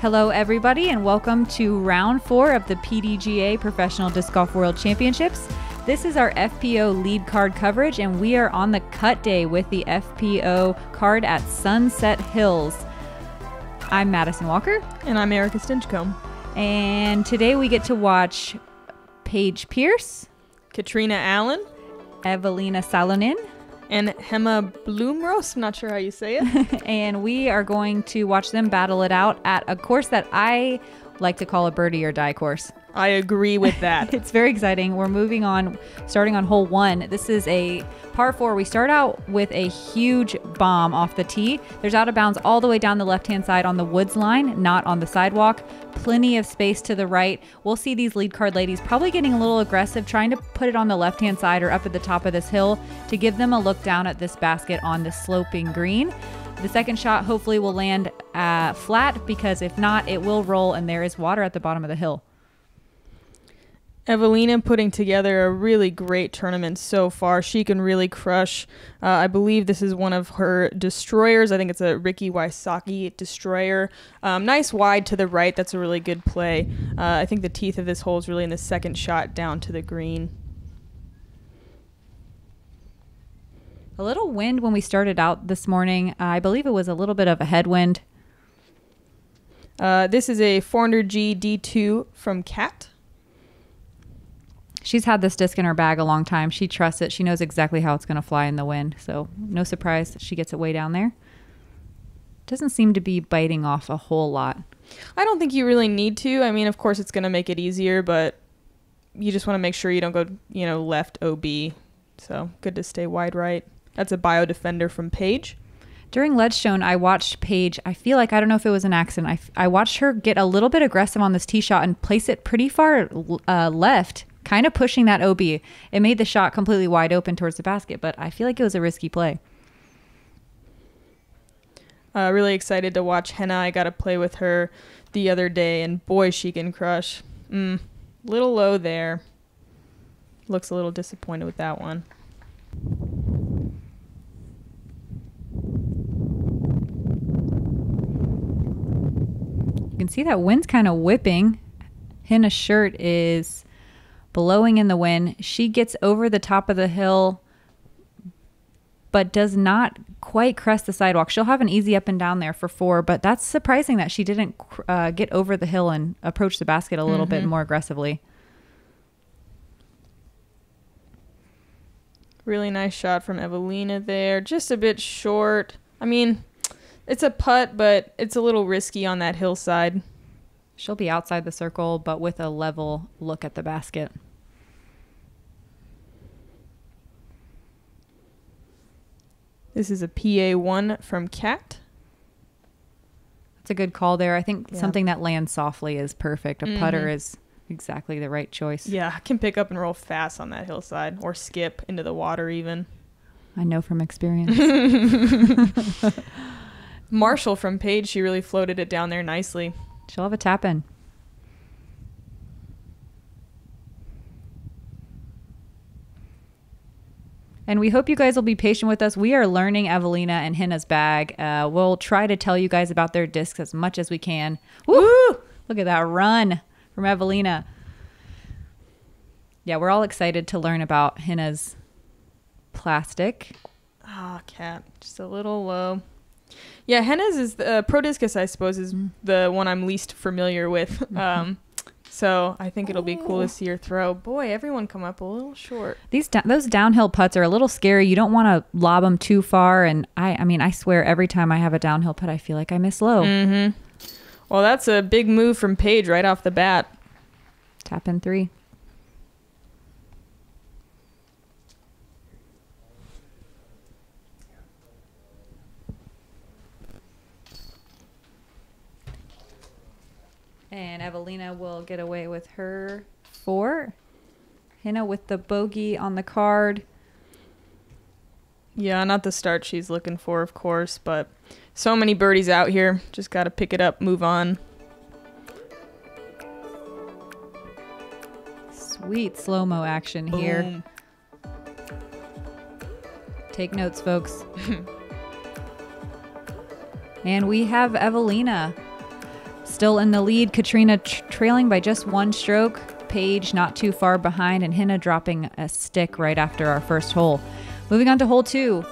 Hello everybody and welcome to round 4 of the PDGA Professional Disc Golf World Championships. This is our FPO lead card coverage and we are on the cut day with the FPO card at Sunset Hills. I'm Madison Walker. And I'm Erica Stinchcomb. And today we get to watch Paige Pierce, Katrina Allen, Evelina Salonen, and Hema Blomroos. I'm not sure how you say it. And we are going to watch them battle it out at a course that I like to call a birdie or die course. I agree with that. It's very exciting. We're moving on, starting on hole 1. This is a par 4. We start out with a huge bomb off the tee. There's out of bounds all the way down the left-hand side on the woods line, not on the sidewalk. Plenty of space to the right. We'll see these lead card ladies probably getting a little aggressive, trying to put it on the left-hand side or up at the top of this hill to give them a look down at this basket on the sloping green. The second shot hopefully will land flat, because if not, it will roll and there is water at the bottom of the hill. Evelina putting together a really great tournament so far. She can really crush. I believe this is one of her destroyers. I think it's a Ricky Wysocki destroyer. Nice wide to the right. That's a really good play. I think the teeth of this hole is really in the second shot down to the green. A little wind when we started out this morning. I believe it was a little bit of a headwind. This is a 400G D2 from Kat. She's had this disc in her bag a long time. She trusts it. She knows exactly how it's going to fly in the wind. So no surprise that she gets it way down there. Doesn't seem to be biting off a whole lot. I don't think you really need to. I mean, of course, it's going to make it easier, but you just want to make sure you don't go, left OB. So good to stay wide right. That's a bio defender from Paige. During Ledgestone, I watched Paige. I feel like, I don't know if it was an accident. I watched her get a little bit aggressive on this tee shot and place it pretty far left, kind of pushing that OB. It made the shot completely wide open towards the basket, but I feel like it was a risky play. Really excited to watch Henna. I got to play with her the other day, and boy, she can crush. Little low there. Looks a little disappointed with that one. You can see that wind's kind of whipping. Henna's shirt is blowing in the wind. She gets over the top of the hill, but does not quite crest the sidewalk. She'll have an easy up and down there for 4, but that's surprising that she didn't get over the hill and approach the basket a little bit more aggressively. Really nice shot from Evelina there. Just a bit short. I mean, it's a putt, but it's a little risky on that hillside. She'll be outside the circle, but with a level look at the basket. This is a PA1 from Kat. That's a good call there. I think something that lands softly is perfect. A putter is exactly the right choice. Yeah, can pick up and roll fast on that hillside, or skip into the water even. I know from experience. Marshall from Paige, she really floated it down there nicely. She'll have a tap in. And we hope you guys will be patient with us. We are learning Evelina and Henna's bag. We'll try to tell you guys about their discs as much as we can. Woo! Look at that run from Evelina. Yeah, we're all excited to learn about Henna's plastic. Kat, just a little low. Yeah, Henna's is the Pro Discus, I suppose, is the one I'm least familiar with. So I think it'll be cool to see her throw. Boy, everyone come up a little short. Those downhill putts are a little scary. You don't want to lob them too far. And I mean, I swear every time I have a downhill putt, I feel like I miss low. Well, that's a big move from Paige right off the bat. Tap in 3. And Evelina will get away with her 4. Henna with the bogey on the card. Yeah, not the start she's looking for, of course, but so many birdies out here. Just got to pick it up, move on. Sweet slow-mo action here. Boom. Take notes, folks. And we have Evelina. Still in the lead, Katrina trailing by just 1 stroke. Paige not too far behind, and Hannah dropping a stick right after our first hole. Moving on to hole 2.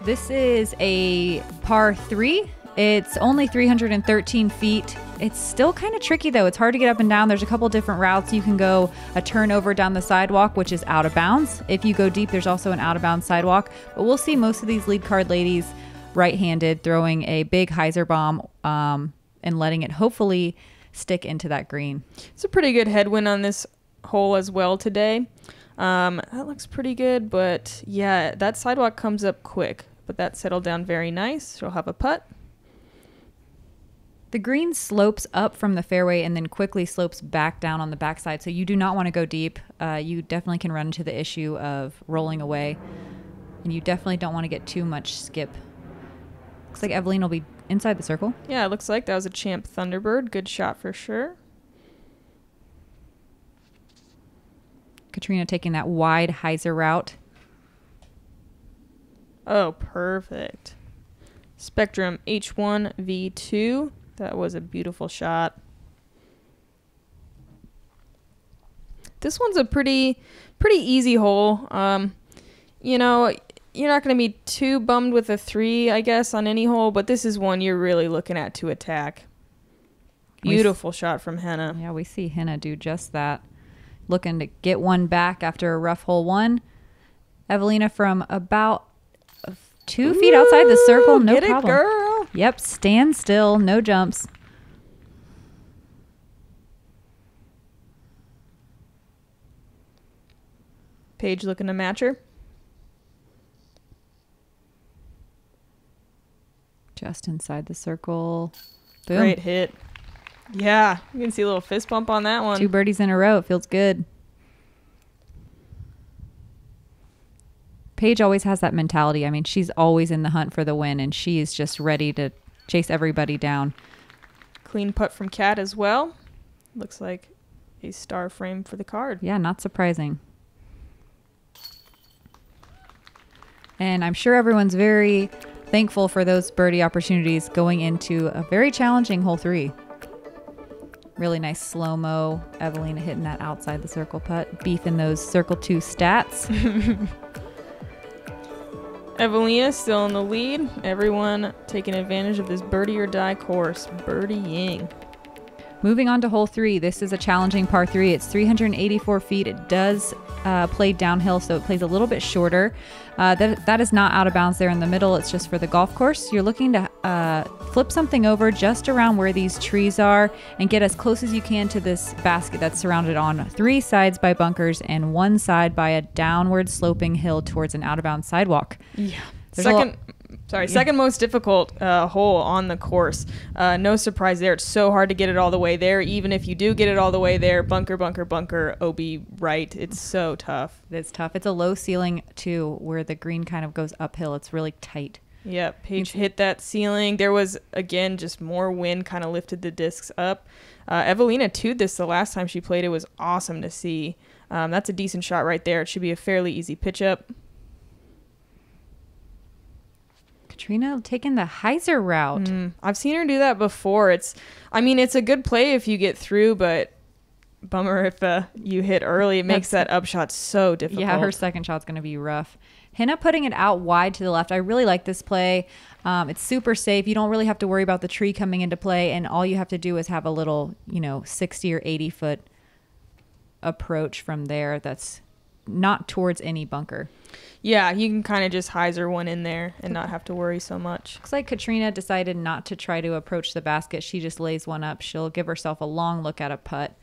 This is a par 3. It's only 313 feet. It's still kind of tricky though. It's hard to get up and down. There's a couple different routes. You can go a turnover down the sidewalk, which is out of bounds. If you go deep, there's also an out of bounds sidewalk. But we'll see most of these lead card ladies right-handed throwing a big hyzer bomb and letting it hopefully stick into that green. It's a pretty good headwind on this hole as well today. That looks pretty good, but yeah, that sidewalk comes up quick, but that settled down very nice. She'll have a putt. The green slopes up from the fairway and then quickly slopes back down on the backside, so you do not want to go deep. You definitely can run into the issue of rolling away, and you definitely don't want to get too much skip. Looks like Evelyn will be inside the circle. Yeah, it looks like that was a Champ Thunderbird. Good shot for sure. Katrina taking that wide hyzer route. Oh, perfect. Spectrum H1 V2. That was a beautiful shot. This one's a pretty easy hole. You know, you're not going to be too bummed with a 3, I guess, on any hole, but this is one you're really looking at to attack. Beautiful shot from Hannah. Yeah, we see Hannah do just that. Looking to get one back after a rough hole 1. Evelina from about 2 feet outside the circle, no problem. Get it, girl. Yep, stand still, no jumps. Paige looking to match her. Just inside the circle. Boom. Great hit. Yeah, you can see a little fist bump on that one. 2 birdies in a row. It feels good. Paige always has that mentality. I mean, she's always in the hunt for the win, and she is just ready to chase everybody down. Clean putt from Kat as well. Looks like a star frame for the card. Yeah, not surprising. And I'm sure everyone's very thankful for those birdie opportunities going into a very challenging hole 3. Really nice slow-mo. Evelina hitting that outside the circle putt. Beefing those circle 2 stats. Evelina still in the lead. Everyone taking advantage of this birdie or die course. Birdieing. Moving on to hole 3. This is a challenging par 3. It's 384 feet. It does play downhill, so it plays a little bit shorter. That is not out of bounds there in the middle. It's just for the golf course. You're looking to flip something over just around where these trees are and get as close as you can to this basket that's surrounded on 3 sides by bunkers and 1 side by a downward sloping hill towards an out of bounds sidewalk. Yeah. There's Second most difficult hole on the course. No surprise there. It's so hard to get it all the way there. Even if you do get it all the way there, bunker, bunker, bunker, OB right. It's so tough. It's tough. It's a low ceiling too, where the green kind of goes uphill. It's really tight. Yeah, Paige hit that ceiling. There was, again, just more wind kind of lifted the discs up. Evelina two'd this the last time she played. It was awesome to see. That's a decent shot right there. It should be a fairly easy pitch up. Katrina taking the hyzer route. I've seen her do that before. It's a good play if you get through, but bummer if you hit early. It makes that upshot so difficult. Yeah, her second shot's going to be rough. Hannah putting it out wide to the left. I really like this play. It's super safe. You don't really have to worry about the tree coming into play, and all you have to do is have a little, 60 or 80 foot approach from there that's not towards any bunker. Yeah, you can kind of just hyzer one in there and not have to worry so much. Looks like Katrina decided not to try to approach the basket. She just lays one up. She'll give herself a long look at a putt.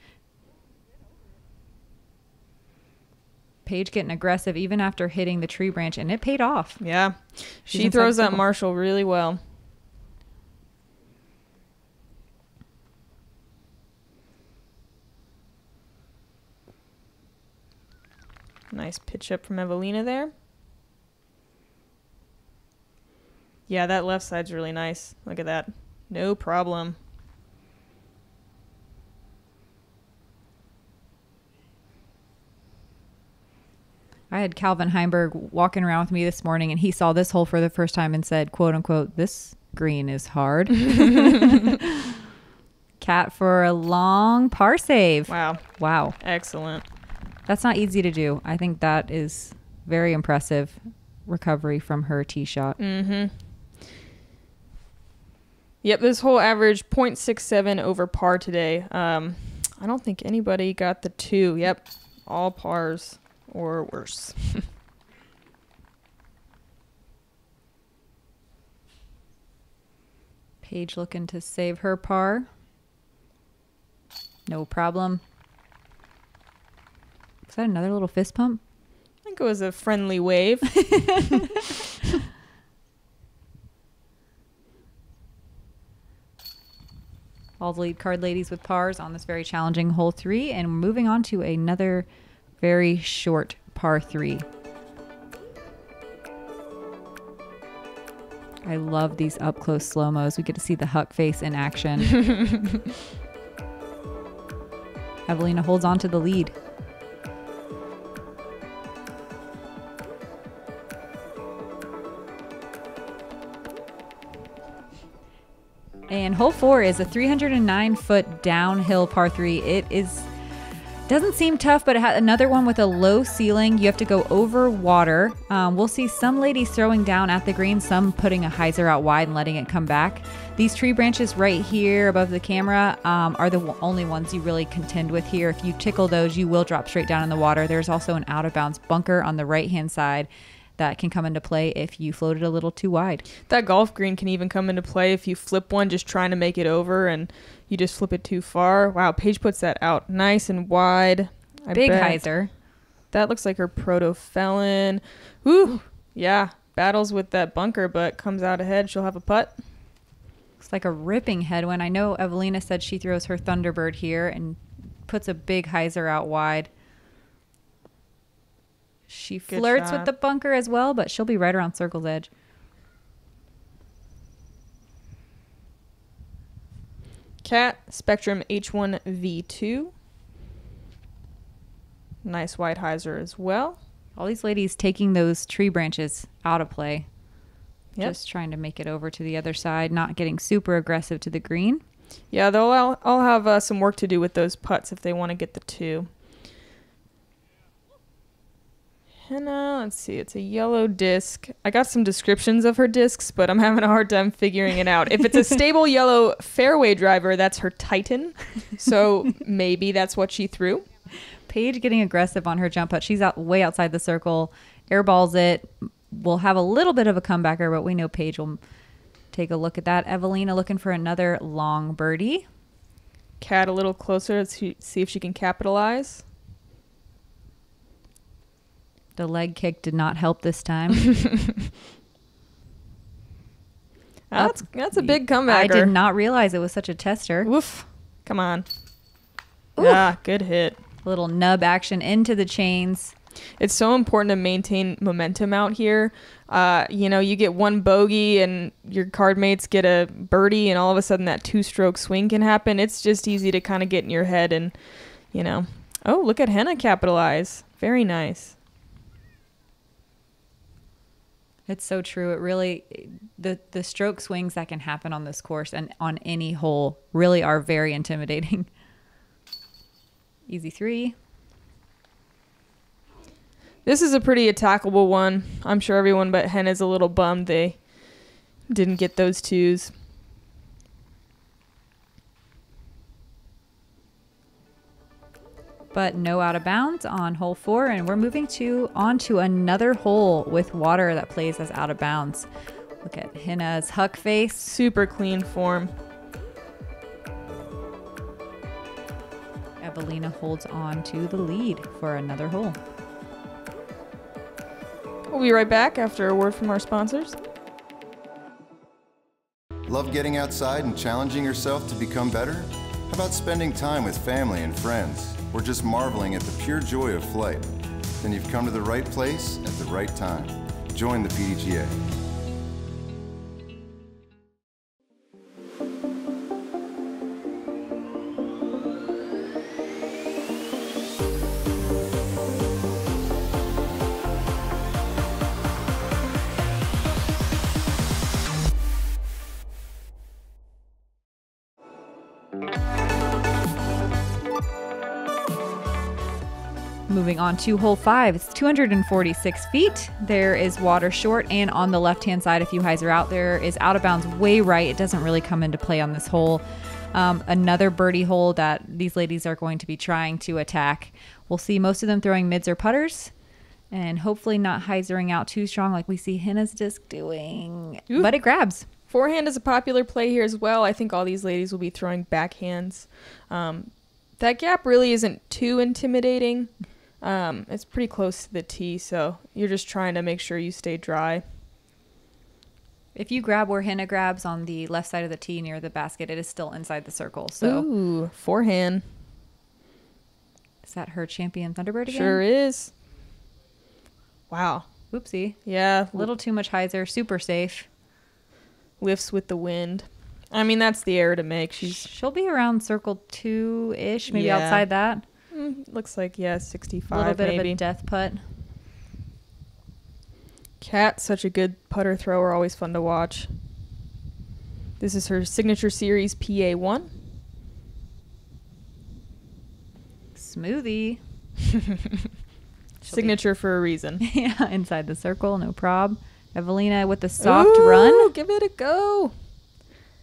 Paige getting aggressive even after hitting the tree branch, and it paid off. Yeah, she throws that Marshall really well. Nice pitch up from Evelina there. Yeah, that left side's really nice. Look at that. No problem. I had Calvin Heimberg walking around with me this morning, and he saw this hole for the first time and said, quote unquote, "This green is hard." Kat for a long par save. Wow. Wow. Excellent. That's not easy to do. I think that is very impressive recovery from her tee shot. Mm-hmm. Yep, this whole average 0.67 over par today. I don't think anybody got the 2. Yep, all pars or worse. Paige looking to save her par. No problem. Is that another little fist pump? I think it was a friendly wave. All the lead card ladies with pars on this very challenging hole 3. And we're moving on to another very short par 3. I love these up close slow-mos. We get to see the Huck face in action. Evelina holds on to the lead. And hole 4 is a 309-foot downhill par 3. It doesn't seem tough, but it had another one with a low ceiling. You have to go over water. We'll see some ladies throwing down at the green, some putting a hyzer out wide and letting it come back. These tree branches right here above the camera are the only ones you really contend with here. If you tickle those, you will drop straight down in the water. There's also an out-of-bounds bunker on the right-hand side that can come into play if you float it a little too wide. That golf green can even come into play if you flip one just trying to make it over and you just flip it too far. Wow, Paige puts that out nice and wide. Big hyzer. That looks like her proto felon. Woo! Yeah, battles with that bunker, but comes out ahead. She'll have a putt. Looks like a ripping headwind. I know Evelina said she throws her Thunderbird here and puts a big hyzer out wide. She flirts with the bunker as well, but she'll be right around circle's edge. Cat Spectrum H1 V2. Nice wide hyzer as well. All these ladies taking those tree branches out of play. Yep. Just trying to make it over to the other side, not getting super aggressive to the green. Yeah, they'll all have some work to do with those putts if they want to get the 2. Henna, let's see, it's a yellow disc. I got some descriptions of her discs, but I'm having a hard time figuring it out. If it's a stable yellow fairway driver, that's her Titan. So maybe that's what she threw. Paige getting aggressive on her jump putt. She's way outside the circle, airballs it. We'll have a little bit of a comebacker, but we know Paige will take a look at that. Evelina looking for another long birdie. Cat a little closer to see if she can capitalize. The leg kick did not help this time. That's a big comeback. I did not realize it was such a tester. Woof. Come on. Oof. Yeah, good hit. A little nub action into the chains. It's so important to maintain momentum out here. You get one bogey and your card mates get a birdie and all of a sudden that 2-stroke swing can happen. It's just easy to kind of get in your head and, Oh, look at Henna capitalize. Very nice. It's so true. It really, the stroke swings that can happen on this course and on any hole really are very intimidating. Easy 3. This is a pretty attackable one. I'm sure everyone but Henna's a little bummed they didn't get those 2s. But no out of bounds on hole 4, and we're moving on to another hole with water that plays as out of bounds. Look at Henna's Huck face. Super clean form. Evelina holds on to the lead for another hole. We'll be right back after a word from our sponsors. Love getting outside and challenging yourself to become better? How about spending time with family and friends? Or just marveling at the pure joy of flight? Then you've come to the right place at the right time. Join the PDGA. Moving on to hole 5, it's 246 feet. There is water short, and on the left-hand side, if you hyzer out, there is out of bounds way right. It doesn't really come into play on this hole. Another birdie hole that these ladies are going to be trying to attack. We'll see most of them throwing mids or putters, and hopefully not hyzering out too strong like we see Henna's disc doing. Ooh. But it grabs. Forehand is a popular play here as well. I think all these ladies will be throwing backhands. That gap really isn't too intimidating. It's pretty close to the tee, so you're just trying to make sure you stay dry. If you grab where Henna grabs on the left side of the tee near the basket, it is still inside the circle. So, ooh, forehand. Is that her champion Thunderbird again? Sure is. Wow. Whoopsie. Yeah. A little too much hyzer. Super safe. Lifts with the wind. I mean, that's the error to make. She'll be around circle 2-ish, maybe outside that. Looks like, 65 a little bit maybe. of a death putt. Kat, such a good putter thrower, always fun to watch. This is her signature series PA1. Smoothie. Signature for a reason. Yeah, inside the circle, no prob. Evelina with the soft run. Give it a go.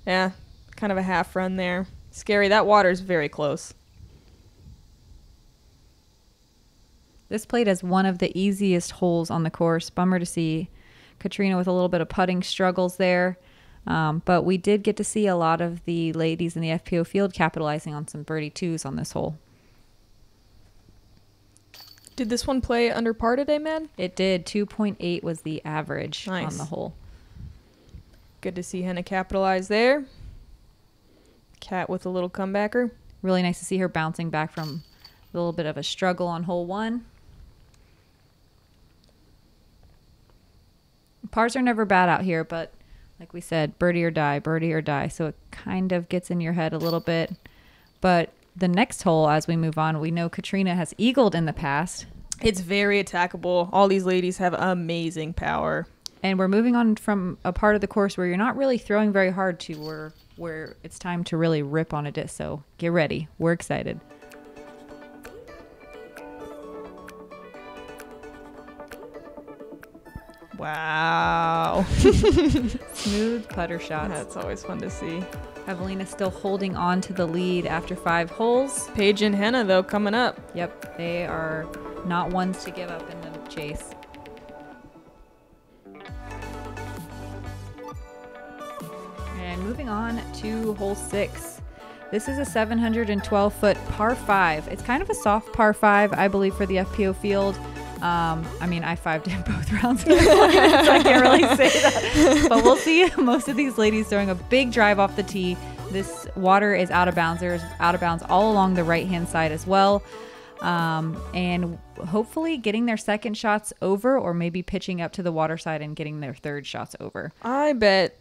Yeah, kind of a half run there. Scary. That water's very close. This played as one of the easiest holes on the course. Bummer to see Katrina with a little bit of putting struggles there. But we did get to see a lot of the ladies in the FPO field capitalizing on some birdie twos on this hole. Did this one play under par today, man? It did. 2.8 was the average on the hole. Good to see Henna capitalize there. Kat with a little comebacker. Really nice to see her bouncing back from a little bit of a struggle on hole 1. Pars are never bad out here, but like we said, birdie or die, birdie or die. So it kind of gets in your head a little bit. But the next hole, as we move on, we know Katrina has eagled in the past. It's very attackable. All these ladies have amazing power. And we're moving on from a part of the course where you're not really throwing very hard to where it's time to really rip on a disc. So get ready. We're excited. Wow. Smooth putter shots. That's always fun to see. Evelina still holding on to the lead after 5 holes. Paige and Henna, though, coming up. Yep, they are not ones to give up in the chase. And moving on to hole 6. This is a 712-foot par 5. It's kind of a soft par 5, I believe, for the FPO field. I mean, I 5'd in both rounds, so I can't really say that. But we'll see most of these ladies throwing a big drive off the tee. This water is out of bounds. There's out of bounds all along the right-hand side as well. And hopefully getting their second shots over, or maybe pitching up to the water side and getting their third shots over. I bet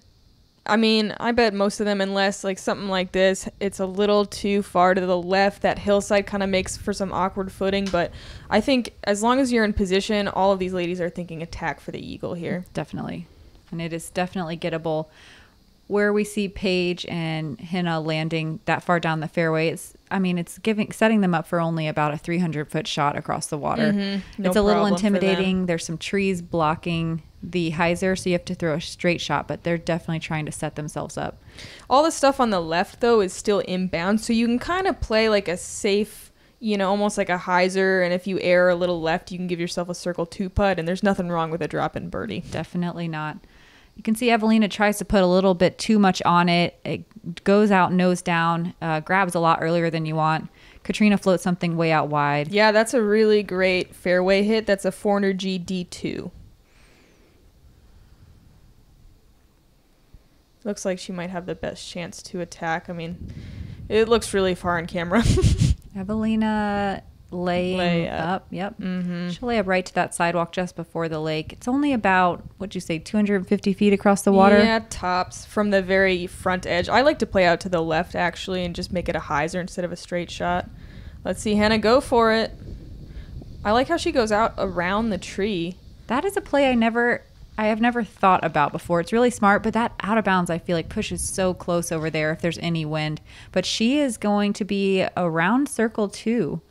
most of them, unless like something like this, it's a little too far to the left. That hillside kind of makes for some awkward footing. But I think as long as you're in position, all of these ladies are thinking attack for the eagle here. Definitely. And it is definitely gettable. Where we see Paige and Henna landing that far down the fairway, it's setting them up for only about a 300-foot shot across the water. Mm-hmm. It's a little intimidating. There's some trees blocking the hyzer, so you have to throw a straight shot, but they're definitely trying to set themselves up. All the stuff on the left, though, is still inbound, so you can kind of play like a safe, almost like a hyzer, and if you err a little left, you can give yourself a circle 2 putt, and there's nothing wrong with a drop-in birdie. Definitely not. You can see Evelina tries to put a little bit too much on it. It goes out nose down, grabs a lot earlier than you want. Katrina floats something way out wide. Yeah, that's a really great fairway hit. That's a 400G D2. Looks like she might have the best chance to attack. I mean, it looks really far on camera. Evelina lay up. Yep. Mm-hmm. She'll lay up right to that sidewalk just before the lake. It's only about, 250 feet across the water? Yeah, tops from the very front edge. I like to play out to the left, actually, and just make it a hyzer instead of a straight shot. Let's see Henna go for it. I like how she goes out around the tree. That is a play I have never thought about before. It's really smart, but that out of bounds, I feel like, pushes so close over there if there's any wind. But she is going to be around circle 2.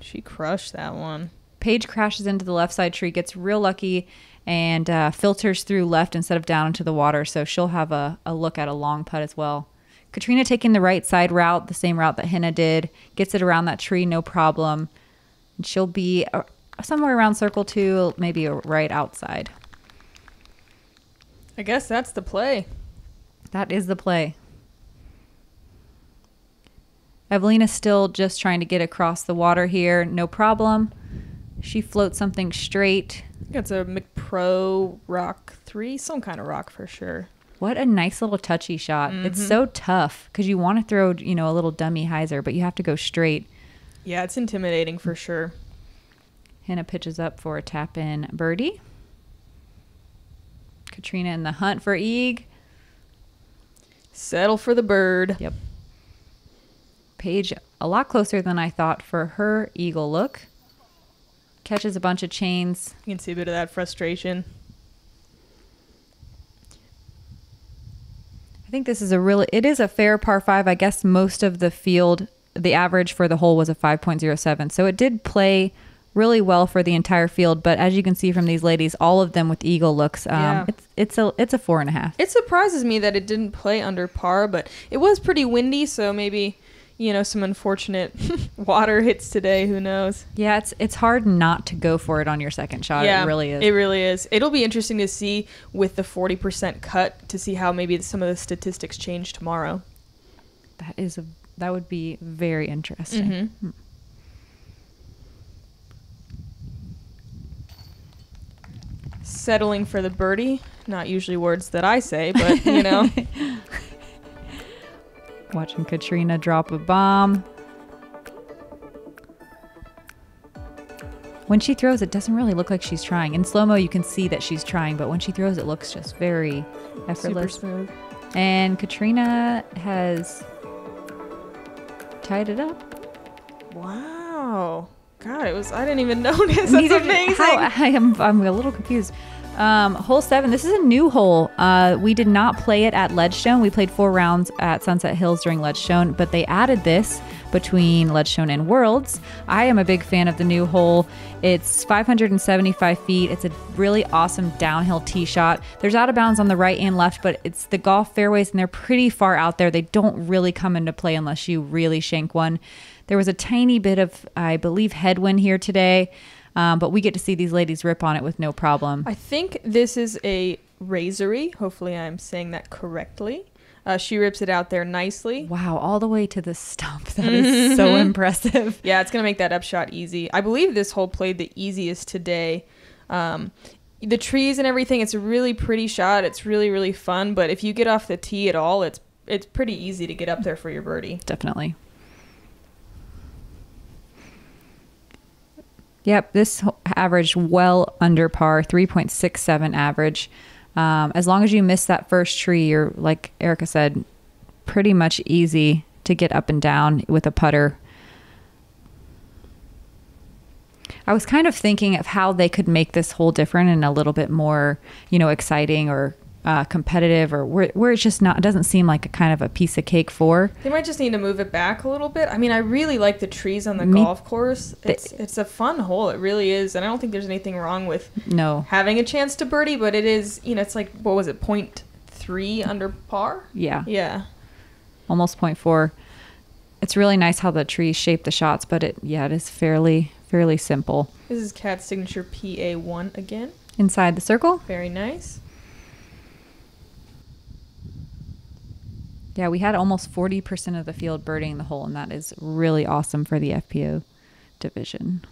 She crushed that one. Paige crashes into the left side tree, gets real lucky, and filters through left instead of down into the water. So she'll have a look at a long putt as well. Katrina taking the right side route, the same route that Henna did, gets it around that tree, no problem. And she'll be somewhere around circle 2, maybe right outside. I guess that's the play. That is the play. Evelina's still just trying to get across the water here, no problem. She floats something straight. I think it's a McPro Rock 3, some kind of rock for sure. What a nice little touchy shot. Mm-hmm. It's so tough because you want to throw, a little dummy hyzer, but you have to go straight. Yeah, it's intimidating for sure. Henna pitches up for a tap-in birdie. Katrina in the hunt for Eag. Settle for the bird. Yep. Paige a lot closer than I thought for her eagle look. Catches a bunch of chains. You can see a bit of that frustration. I think this is it is a fair par 5. I guess most of the field, the average for the hole was a 5.07. So it did play really well for the entire field. But as you can see from these ladies, all of them with eagle looks, it's a 4.5. It surprises me that it didn't play under par, but it was pretty windy. So maybe, some unfortunate water hits today. Who knows? Yeah, it's hard not to go for it on your second shot. Yeah, it really is. It really is. It'll be interesting to see with the 40% cut to see how maybe some of the statistics change tomorrow. That would be very interesting. Mm-hmm. Settling for the birdie. Not usually words that I say, but Watching Katrina drop a bomb. When she throws, it doesn't really look like she's trying. In slow-mo, you can see that she's trying, but when she throws, it looks just very effortless. Super smooth. And Katrina has tied it up. Wow. God, I didn't even notice. That's amazing. I'm a little confused. Hole 7, this is a new hole. We did not play it at Ledgestone. We played 4 rounds at Sunset Hills during Ledgestone, but they added this between Ledgestone and Worlds. I am a big fan of the new hole. It's 575 feet. It's a really awesome downhill tee shot. There's out of bounds on the right and left, but it's the golf fairways, and they're pretty far out there. They don't really come into play unless you really shank one. There was a tiny bit of, I believe, headwind here today. But we get to see these ladies rip on it with no problem. I think this is a razory. Hopefully I'm saying that correctly. She rips it out there nicely. Wow, all the way to the stump. That is so impressive. Yeah, it's going to make that upshot easy. I believe this hole played the easiest today. The trees and everything, it's a really pretty shot. It's really, really fun. But if you get off the tee at all, it's pretty easy to get up there for your birdie. Definitely. Yep, this averaged well under par, 3.67 average. As long as you miss that first tree, you're, like Erica said, pretty much easy to get up and down with a putter. I was kind of thinking of how they could make this hole different and a little bit more, exciting or competitive, or where it's just not, it doesn't seem like a kind of a piece of cake for. They might just need to move it back a little bit. I mean, I really like the trees on the golf course. It's a fun hole. It really is. And I don't think there's anything wrong with having a chance to birdie, but it is, it's like, what was it, 0.3 under par? Yeah. Yeah. Almost 0.4. It's really nice how the trees shape the shots, but it is fairly simple. This is Kat's signature PA1 again. Inside the circle. Very nice. Yeah, we had almost 40% of the field birdieing the hole, and that is really awesome for the FPO division.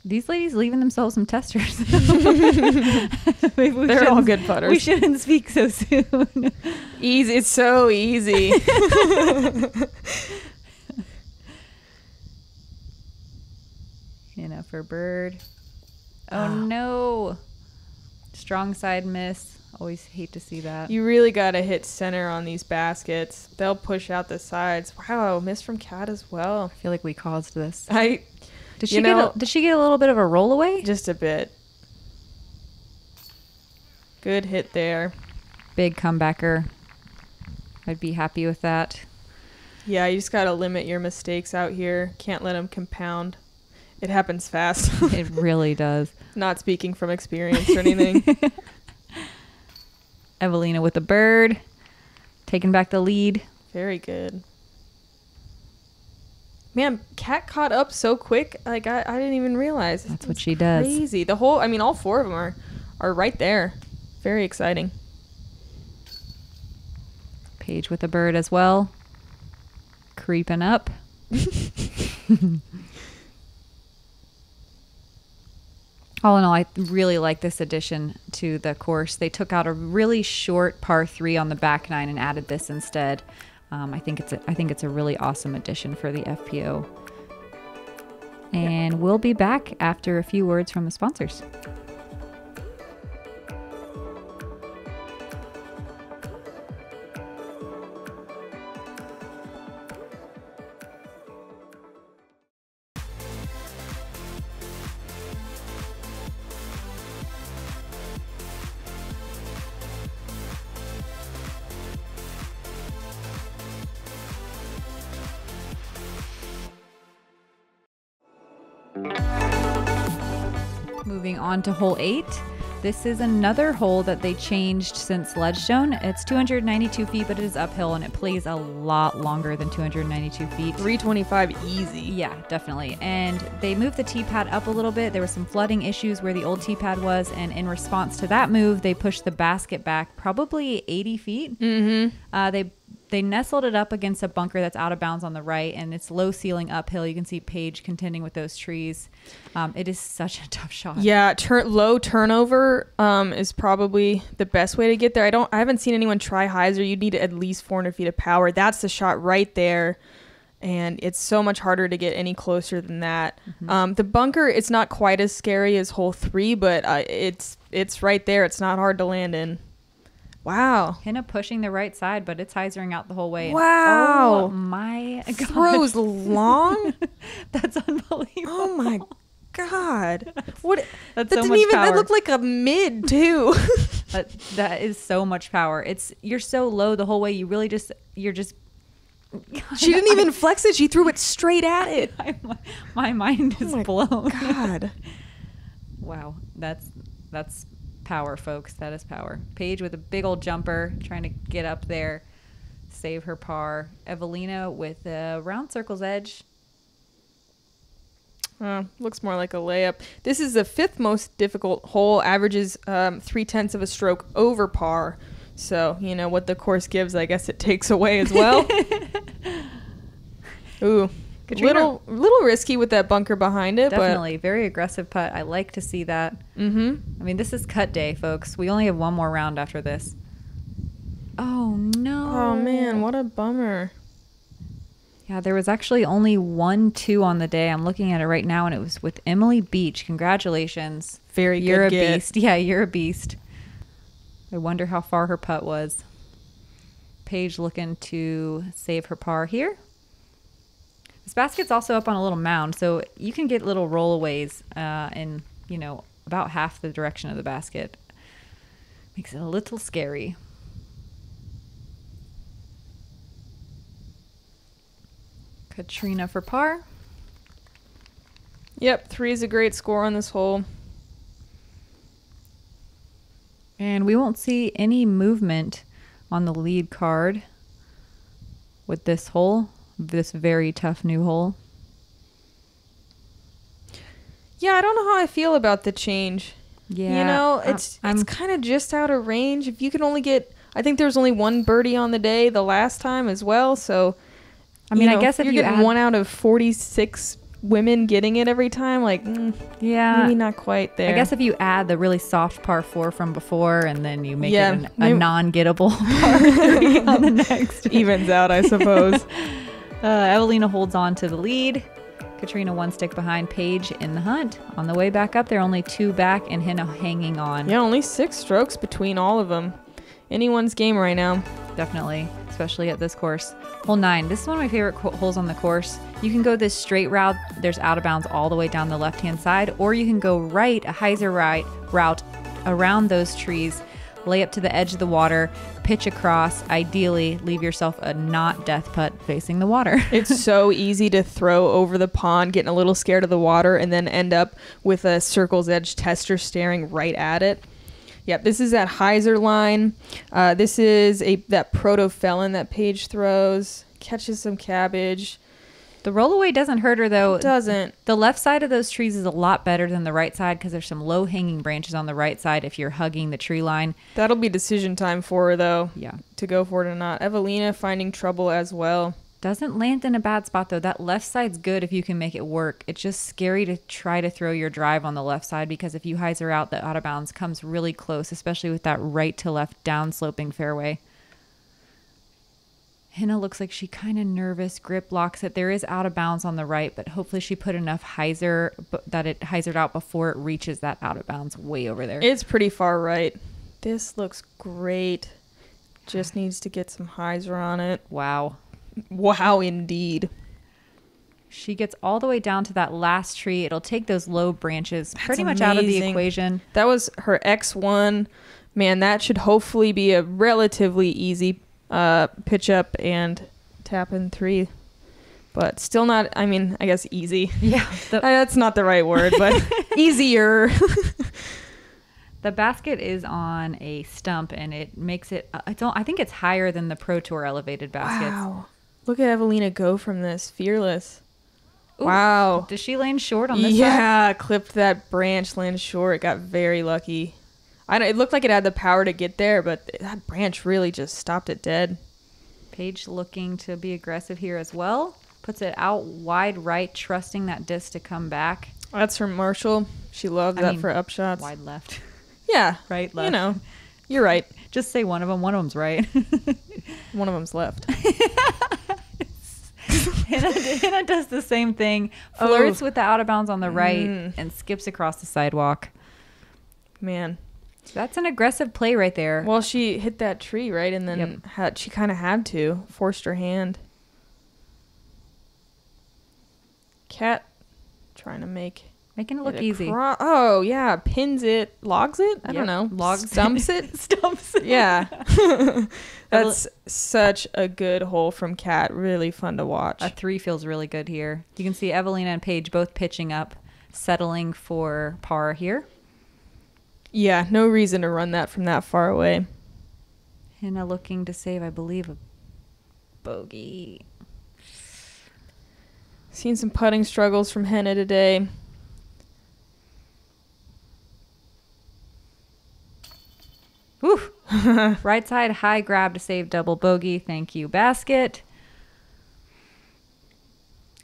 These ladies leaving themselves some testers. They're all good putters. We shouldn't speak so soon. Easy. It's so easy. For bird. Oh, no. Strong side miss. Always hate to see that. You really got to hit center on these baskets. They'll push out the sides. Wow, miss from Kat as well. I feel like we caused this. Did she get a little bit of a roll away? Just a bit. Good hit there. Big comebacker. I'd be happy with that. Yeah, you just got to limit your mistakes out here. Can't let them compound. It happens fast. It really does. Not speaking from experience or anything. Evelina with the bird, taking back the lead. Very good. Man, Kat caught up so quick. Like, I didn't even realize. That's what she does. Crazy. The whole, I mean, all four of them are right there. Very exciting. Paige with the bird as well. Creeping up. All in all, I really like this addition to the course. They took out a really short par 3 on the back 9 and added this instead. I think it's a really awesome addition for the FPO. And we'll be back after a few words from the sponsors. Moving on to hole 8. This is another hole that they changed since Ledgestone. It's 292 feet, but it is uphill and it plays a lot longer than 292 feet. 325 easy. Yeah, definitely. And they moved the tee pad up a little bit. There was some flooding issues where the old tee pad was, and in response to that move, they pushed the basket back probably 80 feet. Mm-hmm. They nestled it up against a bunker that's out of bounds on the right, and it's low ceiling uphill. You can see Paige contending with those trees. It is such a tough shot. Yeah, low turnover is probably the best way to get there. I haven't seen anyone try hyzer. You need at least 400 feet of power. That's the shot right there, and it's so much harder to get any closer than that. Mm-hmm. The bunker, it's not quite as scary as hole 3, but it's right there. It's not hard to land in. Wow. Henna pushing the right side, but it's hyzering out the whole way. Wow. Oh my God. Throws long? That's unbelievable. Oh my God. What? That's that so didn't much even, power. that looked like a mid too. That is so much power. You're so low the whole way. You're just. She didn't even flex it. She threw it straight at it. My mind is blown. God. Wow. That's power, folks. That is power. Paige with a big old jumper, trying to get up there, save her par. Evelina with a round circle's edge. Looks more like a layup. This is the 5th most difficult hole. Averages 0.3 of a stroke over par. So, you know, what the course gives, I guess it takes away as well. Ooh. Little risky with that bunker behind it. Definitely. Very aggressive putt. I like to see that. Mm-hmm. I mean, this is cut day, folks. We only have one more round after this. Oh, no. Oh, man. What a bummer. Yeah, there was actually only 1-2 on the day. I'm looking at it right now, and it was with Emily Beach. Congratulations. Very good. You're a beast. Yeah, you're a beast. I wonder how far her putt was. Paige looking to save her par here. This basket's also up on a little mound, so you can get little rollaways in, about half the direction of the basket. Makes it a little scary. Katrina for par. Yep, 3 is a great score on this hole. And we won't see any movement on the lead card with this hole. This very tough new hole. Yeah, I don't know how I feel about the change. Yeah. It's kind of just out of range. If you can only get, I think there's only 1 birdie on the day the last time as well. So, I mean, I guess if you're you getting 1 out of 46 women getting it every time, yeah, maybe not quite there. I guess if you add the really soft par 4 from before and then you make it a non-gettable par 3 on the next. Evens out, I suppose. Evelina holds on to the lead. Katrina 1 stick behind. Paige in the hunt. On the way back up, they're only 2 back, and Henna hanging on. Yeah, only 6 strokes between all of them. Anyone's game right now. Definitely, especially at this course. Hole 9. This is one of my favorite holes on the course. You can go this straight route. There's out of bounds all the way down the left-hand side, or you can go right, a hyzer route around those trees. lay up to the edge of the water, pitch across, ideally leave yourself a not death putt facing the water. It's so easy to throw over the pond, getting a little scared of the water, and then end up with a circle's edge tester staring right at it. Yep, this is that hyzer line. This is that proto-felon that Paige throws. Catches some cabbage. The rollaway doesn't hurt her, though. It doesn't. The left side of those trees is a lot better than the right side because there's some low-hanging branches on the right side if you're hugging the tree line. That'll be decision time for her, though. Yeah. To go for it or not. Evelina finding trouble as well. Doesn't land in a bad spot, though. That left side's good if you can make it work. It's just scary to try to throw your drive on the left side because if you hyzer out, the out of bounds comes really close, especially with that right to left down-sloping fairway. Henna looks like she kind of nervous, grip locks it. There is out of bounds on the right, but hopefully she put enough hyzer that it hyzered out before it reaches that out of bounds way over there. It's pretty far right. This looks great. Just needs to get some hyzer on it. Wow. Wow, indeed. She gets all the way down to that last tree. It'll take those low branches pretty much amazing. out of the equation. That was her X1. Man, that should hopefully be a relatively easy pitch up and tap in 3, but still not, I mean, I guess easy. Yeah. That's not the right word, but easier. The basket is on a stump and it makes it, I think it's higher than the Pro Tour elevated baskets. Wow. Look at Evelina go from this. Fearless. Ooh, wow. Does she land short on this side? Yeah, clipped that branch, landed short. Got very lucky. It looked like it had the power to get there, but that branch really just stopped it dead. Paige looking to be aggressive here as well. Puts it out wide right, trusting that disc to come back. That's from Marshall. She loved that for upshots. Wide left. Yeah. Right, left. You know, you're right. Just say one of them. One of them's right. One of them's left. Hannah does the same thing. Flirts with the out of bounds on the right and skips across the sidewalk. Man. That's an aggressive play right there. Well, she hit that tree, right? And then she kind of had to. Forced her hand. Cat trying to making it look easy. Oh, yeah. Pins it. Logs it? I don't know. Stumps it? Stumps it. Yeah. That's such a good hole from Cat. Really fun to watch. A 3 feels really good here. You can see Evelina and Paige both pitching up, settling for par here. Yeah, no reason to run that from that far away. Henna looking to save, I believe, a bogey. Seen some putting struggles from Henna today. Woo! Right side high grab to save double bogey. Thank you, basket.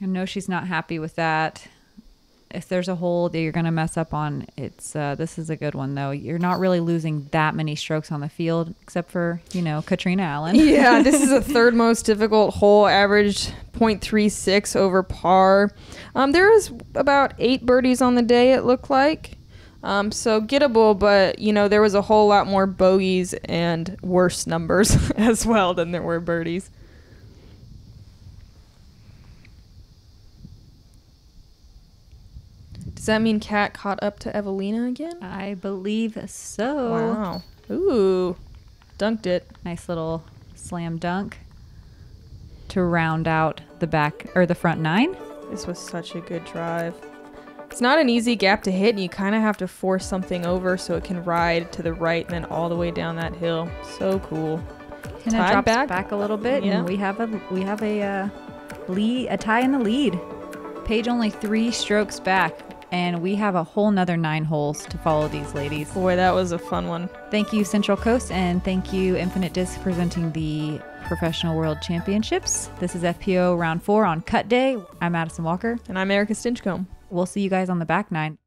I know she's not happy with that. If there's a hole that you're going to mess up on, this is a good one, though. You're not really losing that many strokes on the field, except for, Katrina Allen. Yeah, this is the third most difficult hole, averaged 0.36 over par. There was about 8 birdies on the day, it looked like. So gettable, but, there was a whole lot more bogeys and worse numbers as well than there were birdies. Does that mean Kat caught up to Evelina again? I believe so. Wow. Ooh. Dunked it. Nice little slam dunk to round out the front 9. This was such a good drive. It's not an easy gap to hit, and you kind of have to force something over so it can ride to the right and then all the way down that hill. So cool. Henna drops back a little bit, and we have a tie in the lead. Paige only 3 strokes back. And we have a whole nother 9 holes to follow these ladies. Boy, that was a fun one. Thank you, Central Coast, and thank you, Infinite Disc, presenting the Professional World Championships. This is FPO Round 4 on Cut Day. I'm Madison Walker. And I'm Erica Stinchcomb. We'll see you guys on the back 9.